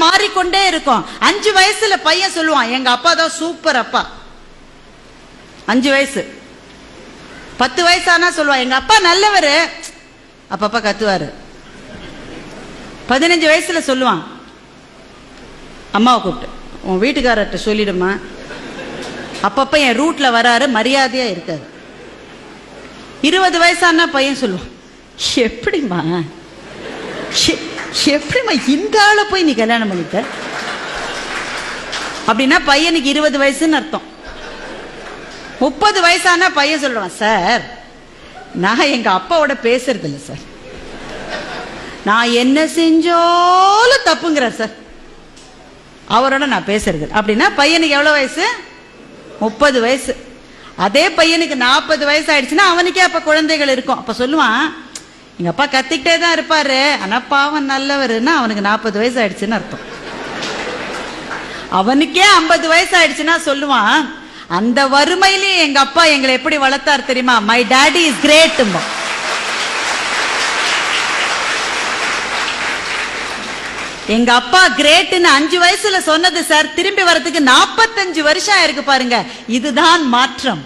மாறிக்கொண்டே இருக்கும். 5 வயசுல பையன் சொல்லுவான், எங்க அப்பா தான் சூப்பர் அப்பா. 5 வயசு. 10 வயசானா சொல்லுவான், எங்க அப்பா நல்லவரு, அப்பப்பா கத்துவாரு. 15 வயசுல சொல்லுவான், அம்மாவை கூப்பிட்டு, உன் வீட்டுக்காரர்கிட்ட சொல்லிடுமா, அப்பப்ப என் ரூட்ல வராரு, மரியாதையா இருக்காரு. 20 வயசானா பையன் சொல்லுவான், எப்படிமா இந்த ஆளை போய் நீ கல்யாணம் பண்ணிட்ட? அப்படின்னா பையனுக்கு 20 வயசுன்னு அர்த்தம். 30 வயசானா பையன் சொல்றான், சார் நான் எங்க அப்பாவோட பேசுறது இல்லை சார், நான் என்ன செஞ்சாலும் தப்புங்கிற சார், அவரோட நான் பேசுறது. அப்படின்னா பையனுக்கு எவ்வளவு வயசு? 30 வயசு. அதே பையனுக்கு 40 வயசு ஆயிடுச்சுன்னா அவனுக்கே அப்ப குழந்தைகள் இருக்கும். அப்ப சொல்லுவான், எங்க அப்பா கத்திக்கிட்டே தான் இருப்பாரு, ஆனா பாவம் நல்லவருன்னா அவனுக்கு 40 வயசு ஆயிடுச்சுன்னு அர்த்தம். அவனுக்கே 50 வயசு ஆயிடுச்சுன்னா சொல்லுவான், அந்த வறுமையிலேயே எங்க அப்பா எங்களை எப்படி வளர்த்தார் தெரியுமா, மை டாடி இஸ் கிரேட். எங்க அப்பா கிரேட்னு 5 வயசுல சொன்னது சார், திரும்பி வரதுக்கு 45 வருஷம் ஆயிருக்கு பாருங்க. இதுதான் மாற்றம்.